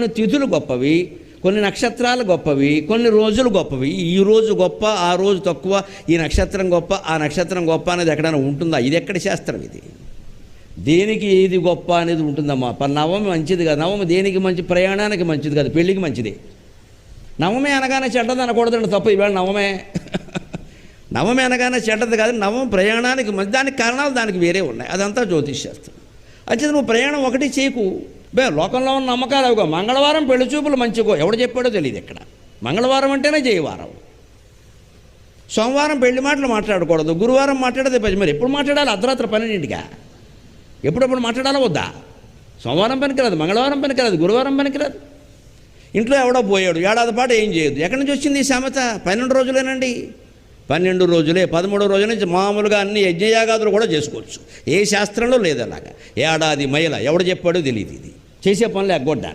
కొన్ని తిథులు గొప్పవి, కొన్ని నక్షత్రాలు గొప్పవి, కొన్ని రోజులు గొప్పవి. ఈ రోజు గొప్ప, ఆ రోజు తక్కువ, ఈ నక్షత్రం గొప్ప, ఆ నక్షత్రం గొప్ప అనేది ఎక్కడైనా ఉంటుందా? ఇది ఎక్కడి శాస్త్రం ఇది? దేనికి ఏది గొప్ప అనేది ఉంటుందమ్మా. నవమి మంచిది కాదు. నవమి దేనికి మంచి? ప్రయాణానికి మంచిది కాదు, పెళ్ళికి మంచిది. నవమే అనగానే చెడ్డది అనకూడదండి, తప్ప. ఈవేళ నవమే నవమే అనగానే చెడ్డది కాదు. నవం ప్రయాణానికి మంచి. దానికి కారణాలు దానికి వేరే ఉన్నాయి. అదంతా జ్యోతిష్ శాస్త్రం. అంటే నువ్వు ప్రయాణం ఒకటి చేయకు. లోకంలో ఉన్న నమ్మకాలు అవిగో. మంగళవారం పెళ్లి చూపులు మంచిగో, ఎవడు చెప్పాడో తెలియదు ఇక్కడ. మంగళవారం అంటేనే జయవారం. సోమవారం పెళ్లి మాటలు మాట్లాడకూడదు, గురువారం మాట్లాడదే పది. మరి ఎప్పుడు మాట్లాడాలి? అర్ధరాత్రి 12ంటిగా ఎప్పుడప్పుడు మాట్లాడాలా వద్దా? సోమవారం పనికిరాదు, మంగళవారం పనికిరాదు, గురువారం పనికిరాదు. ఇంట్లో ఎవడో పోయాడు, ఏడాది పాటు ఏం చేయొద్దు. ఎక్కడి నుంచి వచ్చింది ఈ సామెత? 12 రోజులేనండి. 12 రోజులే. 13వ రోజు నుంచి మామూలుగా అన్ని యజ్ఞయాగాదులు కూడా చేసుకోవచ్చు. ఏ శాస్త్రంలో లేదు అలాగా. ఏడాది మైల ఎవడు చెప్పాడో తెలియదు. ఇది చేసే పనులు ఎగ్గొడ్డా.